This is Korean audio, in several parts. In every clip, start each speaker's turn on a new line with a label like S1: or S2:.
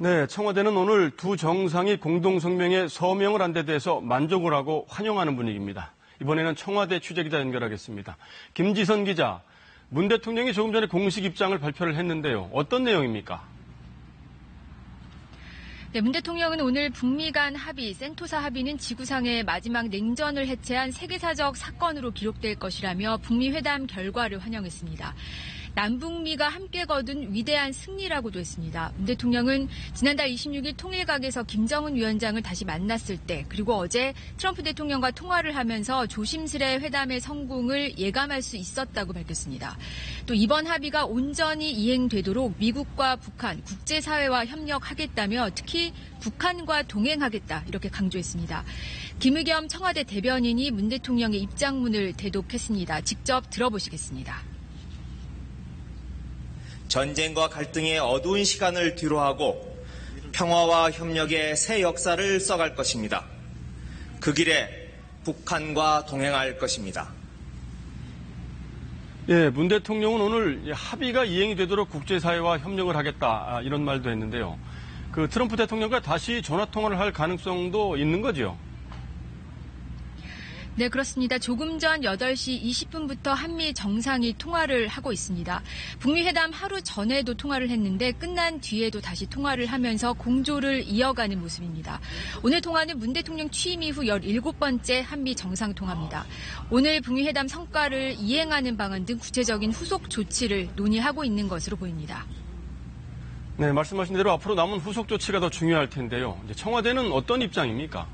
S1: 네, 청와대는 오늘 두 정상이 공동성명에 서명을 한 데 대해서 만족을 하고 환영하는 분위기입니다. 이번에는 청와대 취재기자 연결하겠습니다. 김지선 기자, 문 대통령이 조금 전에 공식 입장을 발표를 했는데요. 어떤 내용입니까?
S2: 네, 문 대통령은 오늘 북미 간 합의, 센토사 합의는 지구상의 마지막 냉전을 해체한 세계사적 사건으로 기록될 것이라며 북미 회담 결과를 환영했습니다. 남북미가 함께 거둔 위대한 승리라고도 했습니다. 문 대통령은 지난달 26일 통일각에서 김정은 위원장을 다시 만났을 때, 그리고 어제 트럼프 대통령과 통화를 하면서 조심스레 회담의 성공을 예감할 수 있었다고 밝혔습니다. 또 이번 합의가 온전히 이행되도록 미국과 북한, 국제사회와 협력하겠다며 특히 북한과 동행하겠다 이렇게 강조했습니다. 김의겸 청와대 대변인이 문 대통령의 입장문을 대독했습니다. 직접 들어보시겠습니다.
S3: 전쟁과 갈등의 어두운 시간을 뒤로하고 평화와 협력의 새 역사를 써갈 것입니다. 그 길에 북한과 동행할 것입니다.
S1: 예, 문 대통령은 오늘 합의가 이행이 되도록 국제사회와 협력을 하겠다 이런 말도 했는데요. 그 트럼프 대통령과 다시 전화통화를 할 가능성도 있는 거죠?
S2: 네, 그렇습니다. 조금 전 8시 20분부터 한미 정상이 통화를 하고 있습니다. 북미 회담 하루 전에도 통화를 했는데 끝난 뒤에도 다시 통화를 하면서 공조를 이어가는 모습입니다. 오늘 통화는 문 대통령 취임 이후 17번째 한미 정상 통화입니다. 오늘 북미 회담 성과를 이행하는 방안 등 구체적인 후속 조치를 논의하고 있는 것으로 보입니다.
S1: 네, 말씀하신 대로 앞으로 남은 후속 조치가 더 중요할 텐데요. 이제 청와대는 어떤 입장입니까?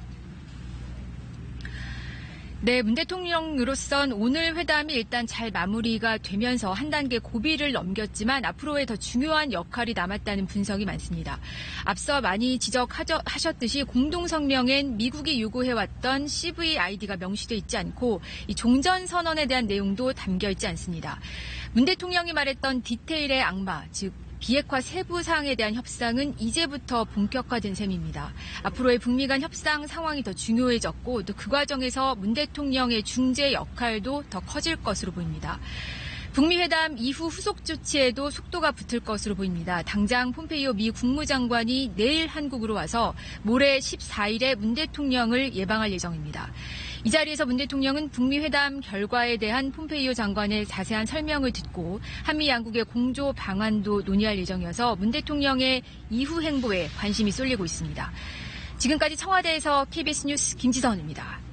S2: 네, 문 대통령으로선 오늘 회담이 일단 잘 마무리가 되면서 한 단계 고비를 넘겼지만 앞으로의 더 중요한 역할이 남았다는 분석이 많습니다. 앞서 많이 지적하셨듯이 공동성명엔 미국이 요구해왔던 CVID가 명시돼 있지 않고 이 종전선언에 대한 내용도 담겨 있지 않습니다. 문 대통령이 말했던 디테일의 악마, 즉 비핵화 세부 사항에 대한 협상은 이제부터 본격화된 셈입니다. 앞으로의 북미 간 협상 상황이 더 중요해졌고 또 그 과정에서 문 대통령의 중재 역할도 더 커질 것으로 보입니다. 북미 회담 이후 후속 조치에도 속도가 붙을 것으로 보입니다. 당장 폼페이오 미 국무장관이 내일 한국으로 와서 모레 14일에 문 대통령을 예방할 예정입니다. 이 자리에서 문 대통령은 북미 회담 결과에 대한 폼페이오 장관의 자세한 설명을 듣고 한미 양국의 공조 방안도 논의할 예정이어서 문 대통령의 이후 행보에 관심이 쏠리고 있습니다. 지금까지 청와대에서 KBS 뉴스 김지선입니다.